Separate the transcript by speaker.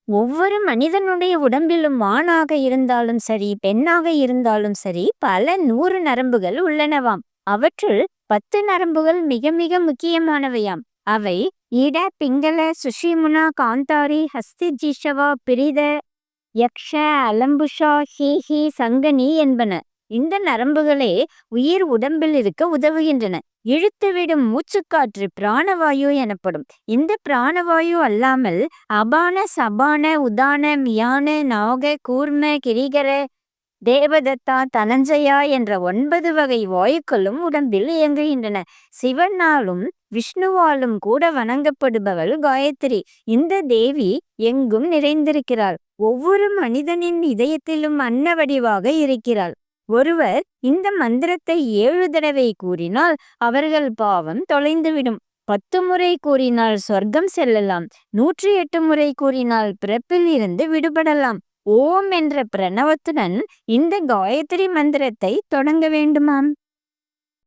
Speaker 1: ஒவ்வொரு மனிதனுடைய உடம்பிலும் ஆணாக இருந்தாலும் சரி, பெண்ணாக இருந்தாலும் சரி, பல 100 நரம்புகள் உள்ளனவாம். அவற்றுள் 10 நரம்புகள் மிக மிக முக்கியமானவையாம். அவை ஈட, பிங்கள, சுஷிமுனா, காந்தாரி, ஹஸ்திஜிஷவா, பிரித, யக்ஷ, அலம்புஷா, ஹீஹி, சங்கனி என்பன. இந்த நரம்புகளே உயிர் உடம்பில் இருக்க உதவுகின்றன. இழுத்துவிடும் மூச்சுக்காற்று பிராணவாயு எனப்படும். இந்த பிராணவாயு அல்லாமல் அபான, சபான, உதான, மியான, நாக, கூர்ம, கிரிகர, தேவதத்தா, தனஞ்சயா என்ற 9 வகை வாயுக்களும் உடம்பில் இயங்குகின்றன. சிவனாலும் விஷ்ணுவாலும் கூட வணங்கப்படுபவள் காயத்ரி. இந்த தேவி எங்கும் நிறைந்திருக்கிறாள். ஒவ்வொரு மனிதனின் இதயத்திலும் அன்ன வடிவாக இருக்கிறாள். ஒருவர் இந்த மந்திரத்தை 7 தடவை கூறினால் அவர்கள் பாவம் தொலைந்துவிடும். 10 முறை கூறினால் சொர்க்கம் செல்லலாம். 108 முறை கூறினால் பிறப்பில் இருந்து விடுபடலாம். ஓம் என்ற பிரணவத்துடன் இந்த காயத்ரி மந்திரத்தை தொடங்க வேண்டுமாம்.